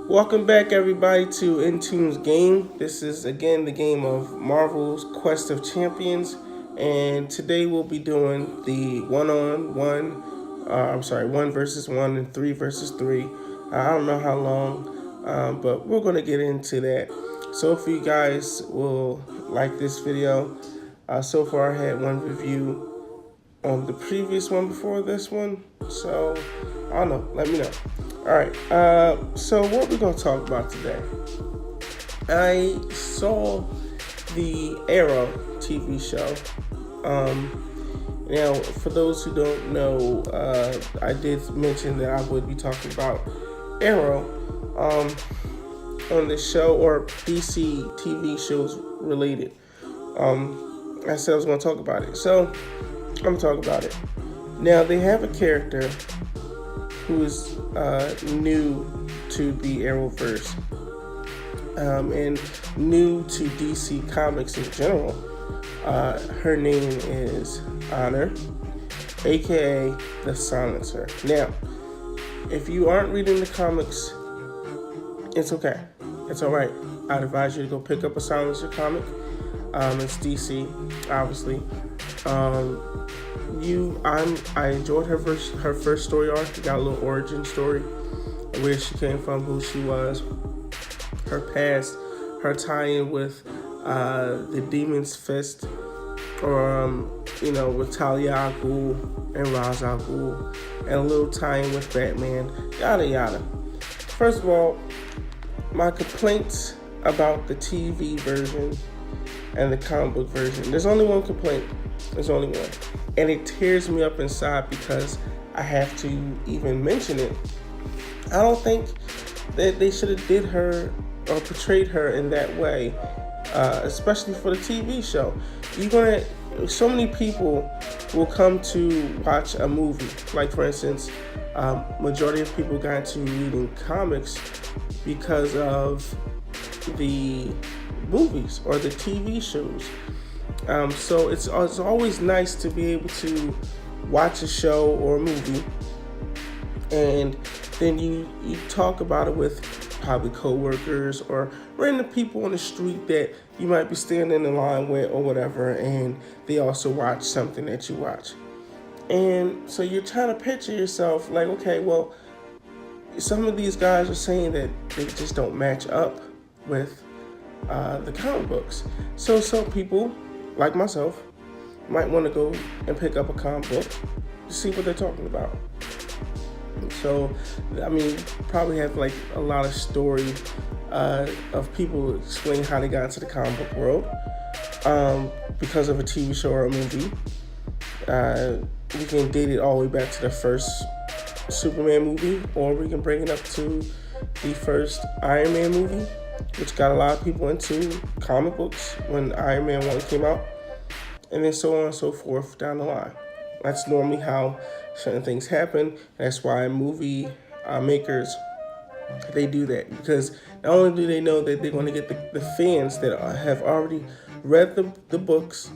Welcome back, everybody, to Intune's game. This is again the game of Marvel's Quest of Champions, and today we'll be doing the one-on-one. One versus one and three versus three. I don't know how long, but we're gonna get into that. So if you guys will like this video, so far I had one review on the previous one before this one. So I don't know. Let me know. All right. So what we're gonna talk about today? I saw the Arrow TV show. Now, for those who don't know, I did mention that I would be talking about Arrow on the show, or DC TV shows related. I said I was going to talk about it, so I'm going to talk about it. Now, they have a character who is new to the Arrowverse and new to DC Comics in general. Her name is Honor, aka the Silencer. Now, if you aren't reading the comics, it's okay. It's alright. I'd advise you to go pick up a Silencer comic. It's DC, obviously. I enjoyed her first story arc. It got a little origin story, where she came from, who she was, her past, her tie-in with the Demon's Fist, or with Talia al Ghul and Ra's al Ghul, and a little tie-in with Batman, yada yada. First of all, my complaints about the TV version and the comic book version. There's only one complaint. There's only one. And it tears me up inside because I have to even mention it. I don't think that they should have did her or portrayed her in that way, especially for the TV show. So many people will come to watch a movie. Like, for instance, majority of people got into reading comics because of the movies or the TV shows. So it's always nice to be able to watch a show or a movie, and then you talk about it with probably coworkers or random people on the street that you might be standing in line with or whatever, and they also watch something that you watch. And so you're trying to picture yourself like, okay, well, some of these guys are saying that they just don't match up with the comic books. So some people, like myself, might want to go and pick up a comic book to see what they're talking about. So, I mean, probably have like a lot of story of people explaining how they got into the comic book world because of a TV show or a movie. We can date it all the way back to the first Superman movie, or we can bring it up to the first Iron Man movie, which got a lot of people into comic books when Iron Man 1 came out, and then so on and so forth down the line. That's normally how certain things happen. That's why movie makers, they do that, because not only do they know that they're going to get the fans that have already read the books,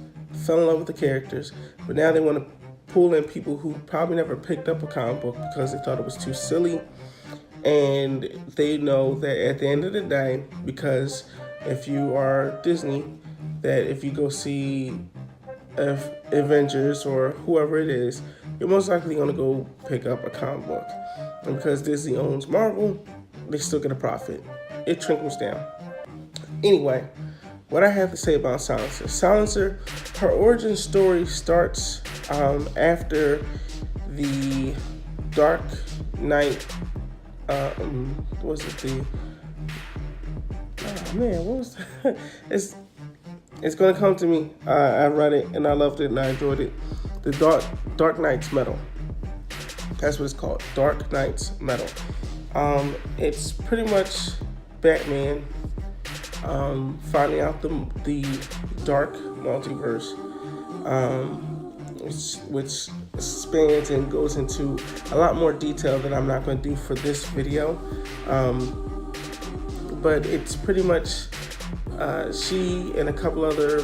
fell in love with the characters, but now they want to pull in people who probably never picked up a comic book because they thought it was too silly. And they know that at the end of the day, because if you are Disney, that if you go see Avengers or whoever it is, you're most likely going to go pick up a comic book. And because Disney owns Marvel, they still get a profit. It trickles down. Anyway, what I have to say about Silencer. Silencer, her origin story starts after the Dark Knight. What was that? It's gonna come to me. I read it and I loved it and I enjoyed it. The Dark Knight's Metal. That's what it's called. Dark Knight's Metal. It's pretty much Batman finding out the dark multiverse, which spans and goes into a lot more detail that I'm not going to do for this video. But it's pretty much she and a couple other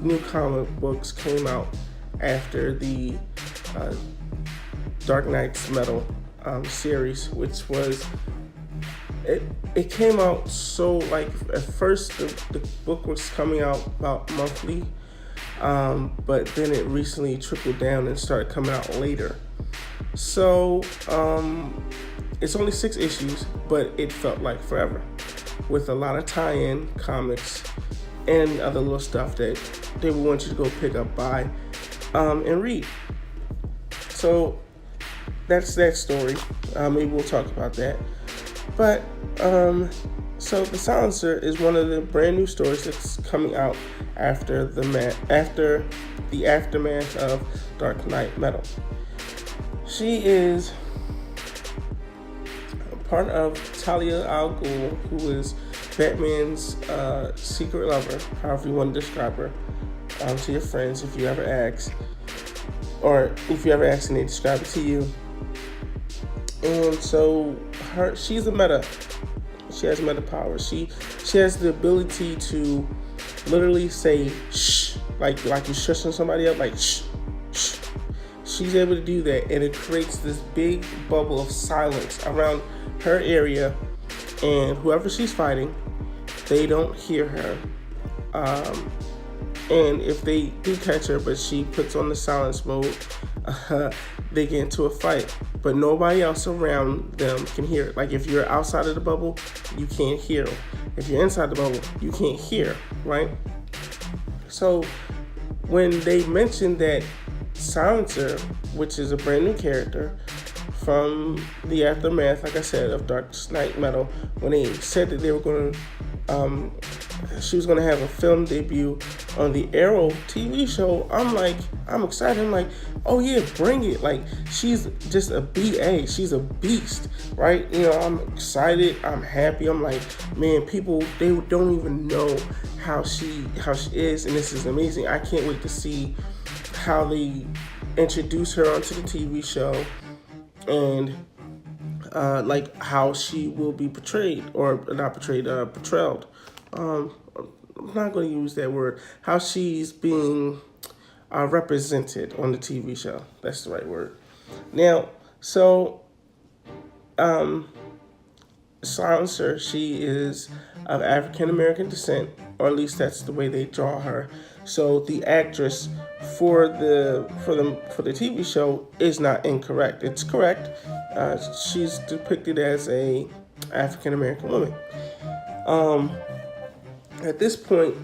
new comic books came out after the Dark Knight's Metal series, which was it came out so, like, at first the book was coming out about monthly, but then it recently trickled down and started coming out later. So it's only 6 issues, but it felt like forever, with a lot of tie-in comics and other little stuff that they would want you to go pick up, buy, and read. So that's that story. Maybe we'll talk about that. But so The Silencer is one of the brand new stories that's coming out after the aftermath of Dark Knight Metal. She is part of Talia al Ghul, who is Batman's secret lover, however you want to describe her, to your friends if you ever ask, or if you ever ask and they describe it to you. And so she's a meta. She has meta power. She has the ability to literally say shh, like you're shushing somebody up, like shh, shh. She's able to do that, and it creates this big bubble of silence around her area, and whoever she's fighting, they don't hear her. And if they do catch her, but she puts on the silence mode, they get into a fight. But nobody else around them can hear it. Like, if you're outside of the bubble, you can't hear them. If you're inside the bubble, you can't hear, right? So when they mentioned that Silencer, which is a brand new character from the aftermath, like I said, of Dark Knight Metal, when they said that they were going to, she was going to have a film debut on the Arrow TV show, I'm excited. I'm like, oh yeah, bring it. Like, she's just a BA. She's a beast, right? You know, I'm excited. I'm happy. I'm like, man, people, they don't even know how she is, and this is amazing. I can't wait to see how they introduce her onto the TV show, and like how she will be portrayed, or not portrayed, portrayed. I'm not going to use that word. How she's being represented on the TV show. That's the right word. Now, so Silencer, she is of African American descent, or at least that's the way they draw her. So the actress for the TV show is not incorrect. It's correct. She's depicted as a African American woman. At this point,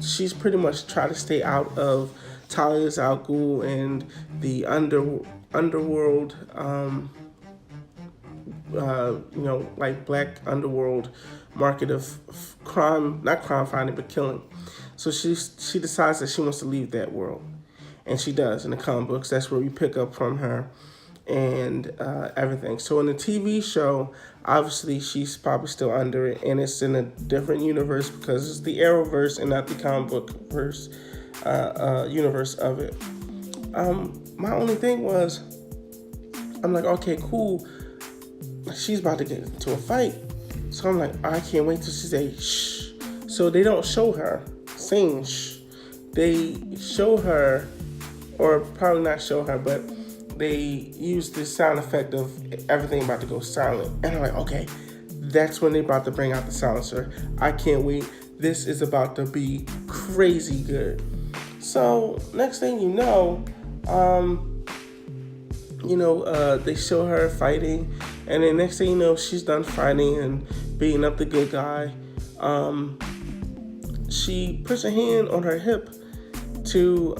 she's pretty much tried to stay out of Talia al Ghul and the underworld, like black underworld market of crime, not crime fighting, but killing. So she decides that she wants to leave that world, and she does in the comic books. That's where we pick up from her and everything. So in the TV show, obviously she's probably still under it, and it's in a different universe because it's the Arrowverse and not the comic book verse universe of it. My only thing was, I'm like, okay, cool. She's about to get into a fight, so I'm like, I can't wait till she say shh. So they don't show her saying shh. They show her, or probably not show her, but they use the sound effect of everything about to go silent. And I'm like, okay, that's when they're about to bring out the silencer. I can't wait. This is about to be crazy good. So next thing you know, they show her fighting, and then next thing you know, she's done fighting and beating up the good guy. She puts a hand on her hip to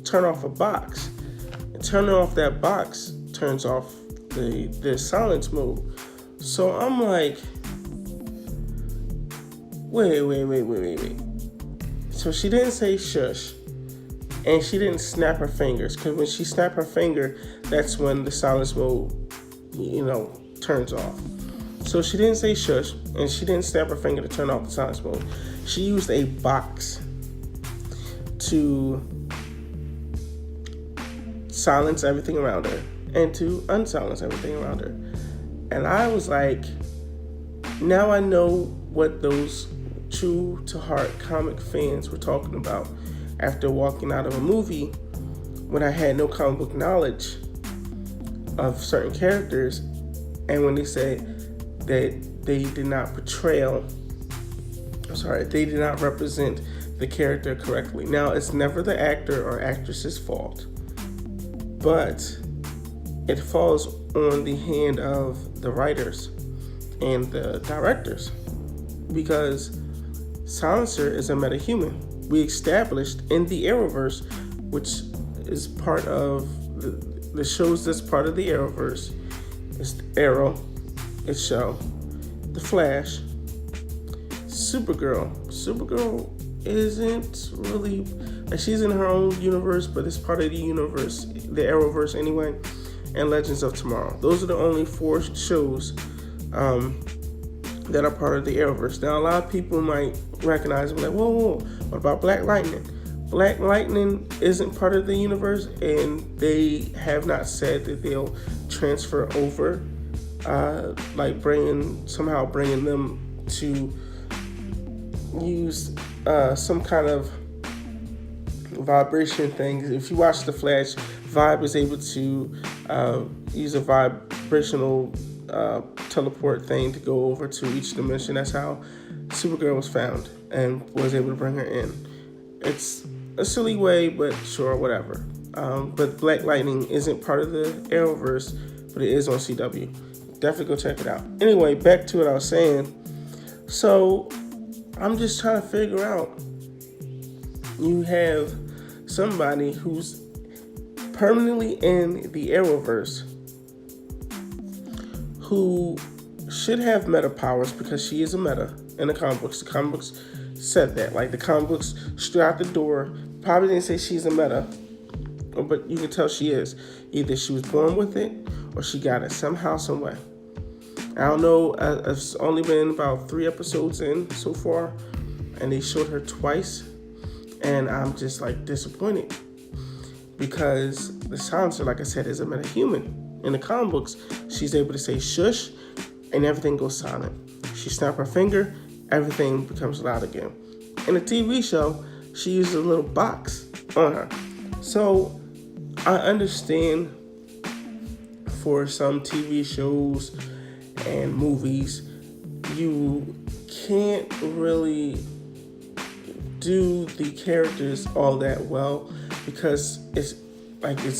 turn off a box. And turning off that box turns off the silence mode. So I'm like, wait. So she didn't say shush, and she didn't snap her fingers, because when she snapped her finger, that's when the silence mode, turns off. So she didn't say shush, and she didn't snap her finger to turn off the silence mode. She used a box to silence everything around her and to unsilence everything around her. And I was like, now I know what those true to heart comic fans were talking about after walking out of a movie when I had no comic book knowledge of certain characters, and when they say that they did not they did not represent the character correctly. Now, it's never the actor or actress's fault, but it falls on the hand of the writers and the directors, because Silencer is a metahuman. We established in the Arrowverse, which is part of the shows that's part of the Arrowverse. It's Arrow, it's Show, The Flash, Supergirl. Supergirl isn't really, like, she's in her own universe, but it's part of the universe, the Arrowverse anyway, and Legends of Tomorrow. Those are the only 4 shows that are part of the Arrowverse. Now, a lot of people might recognize them, like, whoa, what about Black Lightning? Black Lightning isn't part of the universe, and they have not said that they'll transfer over, like somehow bringing them to use some kind of vibration thing. If you watch The Flash, Vibe is able to use a vibrational teleport thing to go over to each dimension. That's how Supergirl was found and was able to bring her in. It's a silly way, but sure, whatever. But Black Lightning isn't part of the Arrowverse, but it is on CW. Definitely go check it out. Anyway, back to what I was saying. So I'm just trying to figure out, you have somebody who's permanently in the Arrowverse who should have meta powers, because she is a meta in the comic books. The comic books said that. Like, the comic books straight out the door probably didn't say she's a meta, but you can tell she is. Either she was born with it or she got it somehow, some way. I don't know. It's only been about 3 episodes in so far, and they showed her twice, and I'm just like disappointed, because the Silencer, like I said, is a metahuman. In the comic books, she's able to say shush, and everything goes silent. She snaps her finger, everything becomes loud again. In the TV show, she uses a little box on her. So I understand for some TV shows and movies, you can't really do the characters all that well, because it's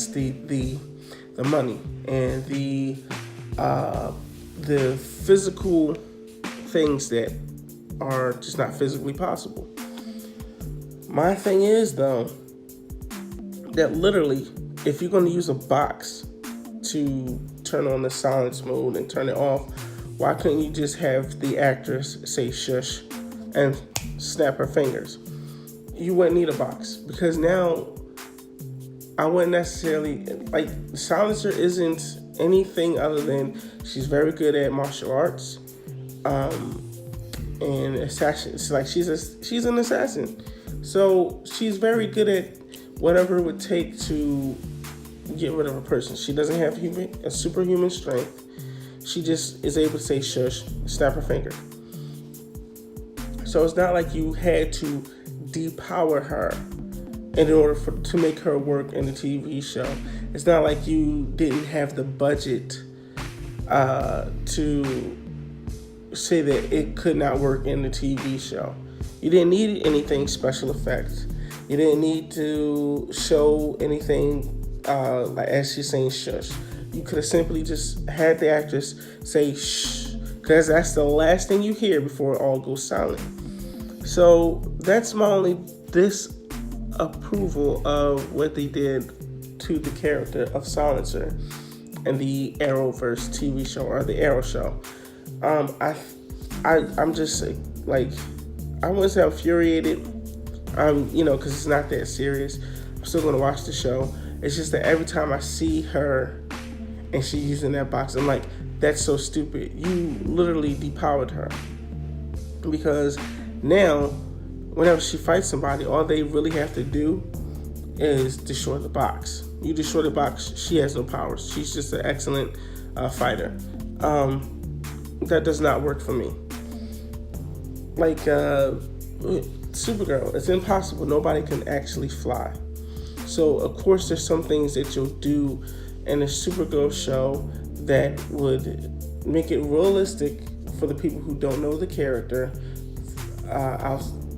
the money and the physical things that are just not physically possible. My thing is, though, that literally, if you're going to use a box to turn on the silence mode and turn it off, why couldn't you just have the actress say shush and snap her fingers? You wouldn't need a box, because now I wouldn't necessarily, like, Silencer isn't anything other than she's very good at martial arts, and assassin. It's like she's an assassin, so she's very good at whatever it would take to get rid of a person. She doesn't have a superhuman strength. She just is able to say shush, snap her finger. So it's not like you had to depower her in order to make her work in the TV show. It's not like you didn't have the budget to say that it could not work in the TV show. You didn't need anything special effects. You didn't need to show anything like as she's saying shush. You could have simply just had the actress say shh, because that's the last thing you hear before it all goes silent. So that's my only disapproval of what they did to the character of Silencer in the Arrowverse TV show, or the Arrow show. I'm just like, I wouldn't say I'm infuriated, because it's not that serious. I'm still gonna watch the show. It's just that every time I see her and she's using that box, I'm like, that's so stupid. You literally depowered her, because now whenever she fights somebody, all they really have to do is destroy the box. You destroy the box, she has no powers. She's just an excellent fighter. That does not work for me. Like Supergirl, it's impossible. Nobody can actually fly. So of course there's some things that you'll do in a Supergirl show that would make it realistic for the people who don't know the character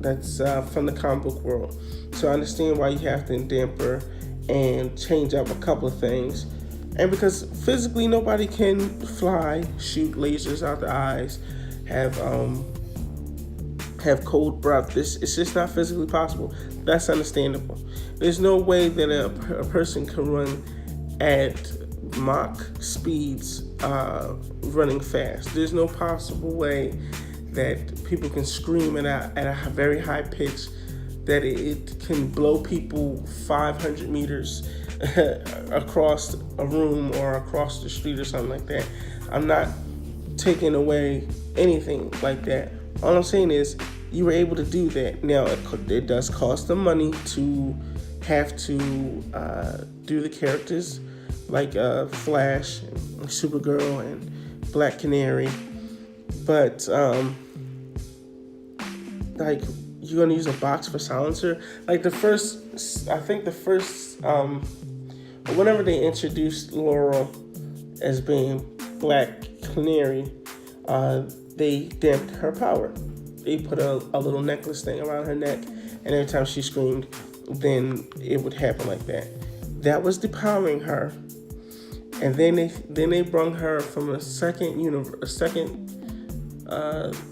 that's from the comic book world. So I understand why you have to damper and change up a couple of things. And because physically nobody can fly, shoot lasers out the eyes, have cold breath. It's just not physically possible. That's understandable. There's no way that a person can run at Mach speeds running fast. There's no possible way that people can scream at a very high pitch that it can blow people 500 meters across a room or across the street or something like that. I'm not taking away anything like that. All I'm saying is you were able to do that. Now, it does cost them money to have to do the characters like Flash, and Supergirl, and Black Canary. But, like, you're going to use a box for silencer? Like, whenever they introduced Laurel as being Black Canary, they damped her power. They put a little necklace thing around her neck, and every time she screamed, then it would happen like that. That was depowering her. And then they brung her from an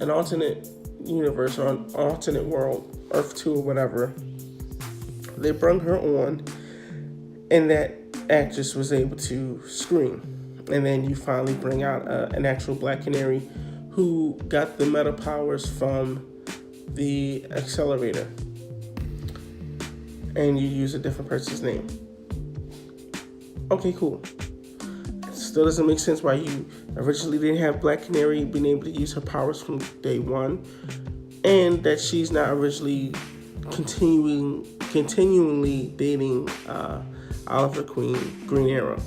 alternate universe or an alternate world, Earth 2 or whatever. They brung her on, and that actress was able to scream. And then you finally bring out an actual Black Canary who got the meta powers from the accelerator. And you use a different person's name. Okay, cool. Still doesn't make sense why you originally didn't have Black Canary being able to use her powers from day one, and that she's not originally continually dating Oliver Queen, Green Arrow.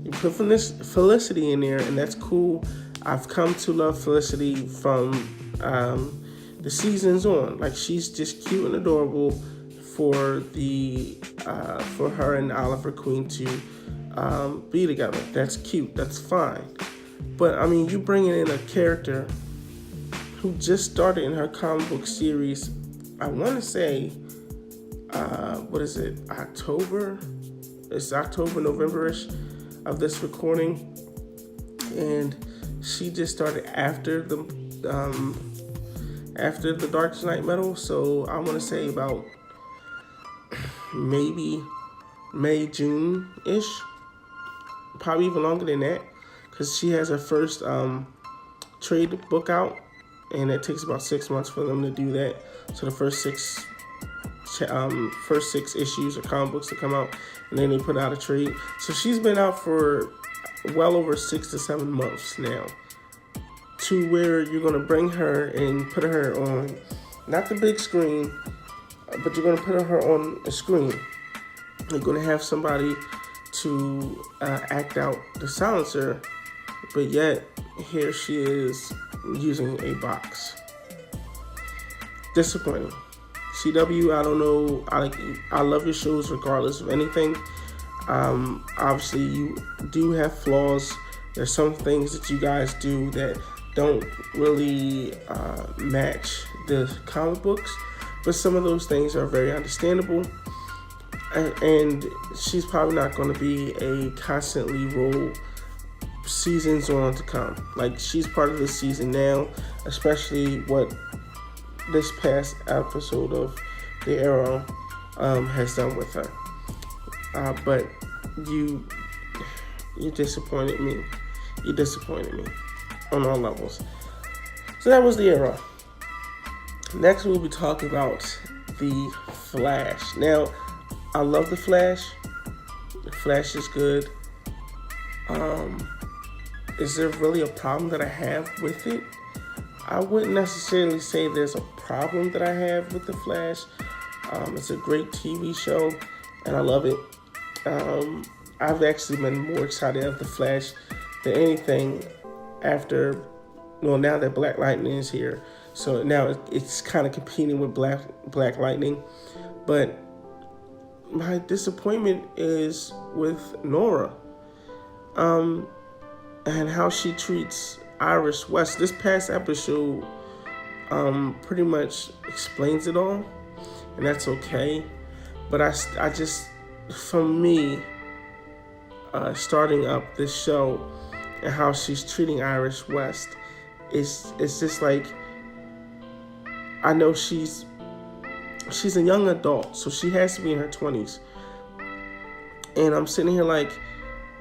You put Felicity in there, and that's cool. I've come to love Felicity from the seasons on. Like, she's just cute and adorable for her and Oliver Queen to be together. That's cute. That's fine. But I mean, you bringing in a character who just started in her comic book series. I want to say, what is it? October? It's October, November-ish of this recording, and she just started after the Dark Knight Metal. So I want to say about maybe May, June-ish. Probably even longer than that, because she has her first trade book out, and it takes about 6 months for them to do that. So the first six issues of comic books to come out, and then they put out a trade. So she's been out for well over 6 to 7 months now, to where you're going to bring her and put her on, not the big screen, but you're going to put her on a screen. You're going to have somebody to act out the silencer, but yet here she is using a box. Disappointing. CW, I don't know. I love your shows regardless of anything. Obviously, you do have flaws. There's some things that you guys do that don't really match the comic books, but some of those things are very understandable. And she's probably not going to be a constantly roll seasons on to come. Like, she's part of the season now, especially what this past episode of The Arrow has done with her. But you disappointed me. You disappointed me on all levels. So that was The Arrow. Next, we'll be talking about The Flash. Now, I love The Flash. The Flash is good. Is there really a problem that I have with it? I wouldn't necessarily say there's a problem that I have with The Flash. It's a great TV show, and I love it. I've actually been more excited of The Flash than anything now that Black Lightning is here. So now it's kind of competing with Black Lightning. But my disappointment is with Nora. and how she treats Iris West. This past episode pretty much explains it all, and that's okay. But I just, for me, starting up this show and how she's treating Iris West, it's just like, I know she's a young adult, so she has to be in her 20s. And I'm sitting here like,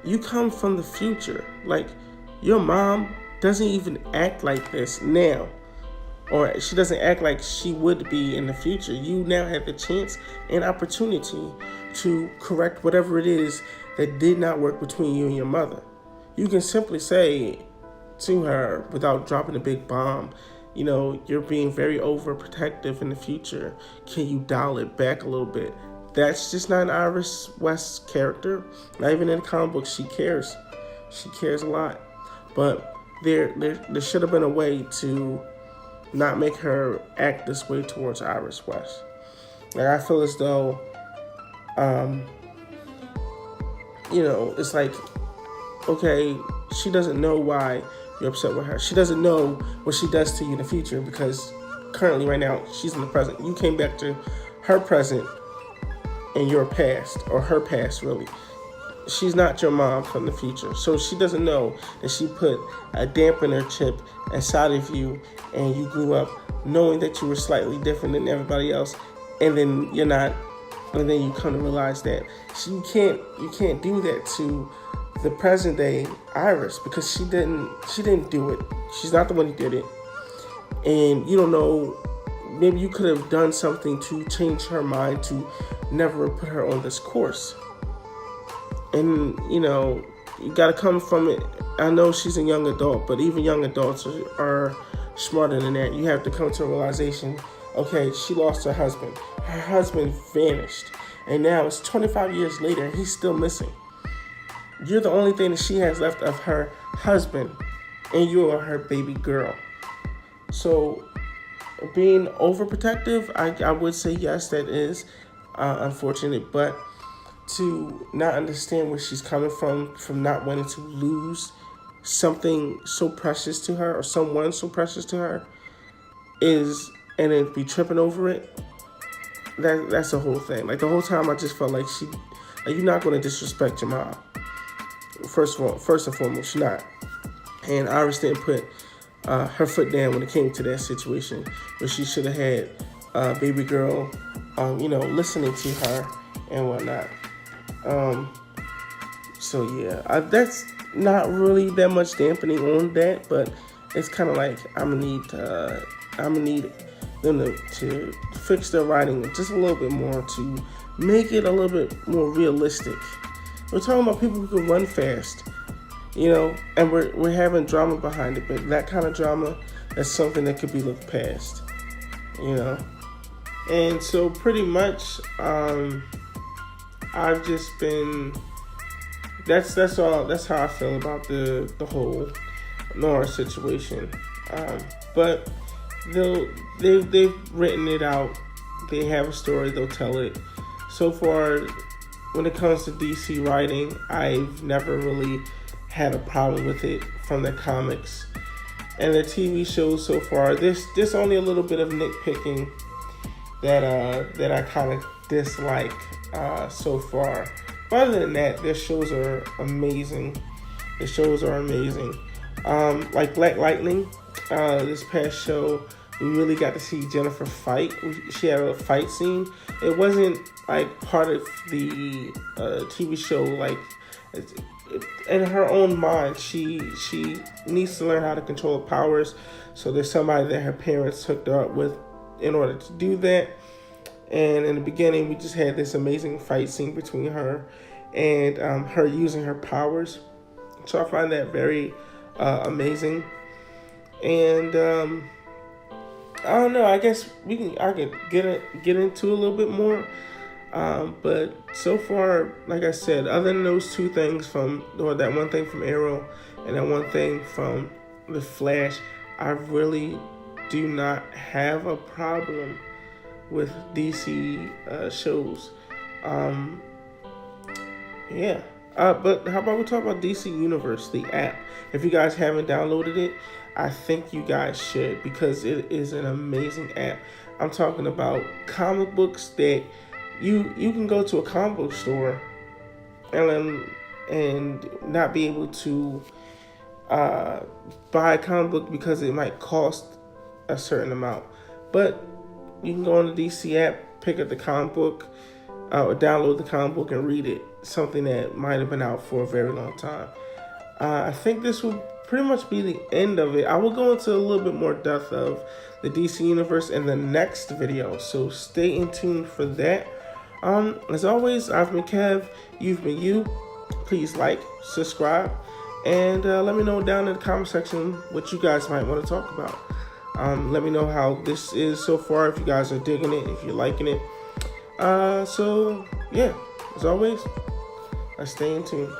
you come from the future. Like, your mom doesn't even act like this now. Or she doesn't act like she would be in the future. You now have the chance and opportunity to correct whatever it is that did not work between you and your mother. You can simply say to her, without dropping a big bomb, you know, you're being very overprotective in the future. Can you dial it back a little bit? That's just not an Iris West character. Not even in the comic book, she cares. She cares a lot. But there should have been a way to not make her act this way towards Iris West. Like, I feel as though, you know, it's like, okay, she doesn't know why you're upset with her. She doesn't know what she does to you in the future, because currently, right now, she's in the present. You came back to her present and your past, or her past, really. She's not your mom from the future. So she doesn't know that she put a dampener chip inside of you, and you grew up knowing that you were slightly different than everybody else, and then you're not, and then you come to realize that. So you can't do that to the present day Iris, because she didn't do it. She's not the one who did it. And you don't know, maybe you could have done something to change her mind to never put her on this course. And, you know, you got to come from it. I know she's a young adult, but even young adults are smarter than that. You have to come to a realization, okay, she lost her husband. Her husband vanished. And now it's 25 years later and he's still missing. You're the only thing that she has left of her husband, and you are her baby girl. So being overprotective, I would say yes, that is unfortunate, but to not understand where she's coming from not wanting to lose something so precious to her, or someone so precious to her, and then be tripping over it, that's the whole thing. Like, the whole time I just felt like you're not going to disrespect your mom. First and foremost, you're not. And Iris didn't put her foot down when it came to that situation, where she should have had baby girl, listening to her and whatnot. So yeah, that's not really that much dampening on that, but it's kind of like I'm gonna need them to fix their writing just a little bit more, to make it a little bit more realistic. We're talking about people who can run fast, and we're having drama behind it, but that kind of drama, that's something that could be looked past, And so pretty much, I've just been, that's all. That's how I feel about the whole Nora situation. But they've written it out. They have a story. They'll tell it. So far, when it comes to DC writing, I've never really had a problem with it from the comics. And the TV shows so far, there's only a little bit of nitpicking that I kind of dislike so far. But other than that, their shows are amazing. Like Black Lightning, this past show, we really got to see Jennifer fight. She had a fight scene. It wasn't like part of the TV show. Like, in her own mind, she needs to learn how to control her powers. So there's somebody that her parents hooked her up with in order to do that. And in the beginning, we just had this amazing fight scene between her and her using her powers. So I find that very amazing. And I don't know. I guess I can get into a little bit more. But so far, like I said, other than those two things that one thing from Arrow and that one thing from The Flash, I really do not have a problem with DC shows. Yeah, But how about we talk about DC Universe, the app? If you guys haven't downloaded it, I think you guys should, because it is an amazing app. I'm talking about comic books that you can go to a comic book store and not be able to buy a comic book because it might cost a certain amount. But you can go on the DC app, pick up the comic book, or download the comic book and read it. Something that might have been out for a very long time. I think this will pretty much be the end of it. I will go into a little bit more depth of the DC Universe in the next video, so stay in tune for that. As always, I've been Kev, you've been you. Please like, subscribe, and let me know down in the comment section what you guys might want to talk about. Let me know how this is so far, if you guys are digging it, if you're liking it. So yeah, as always, I stay in tune.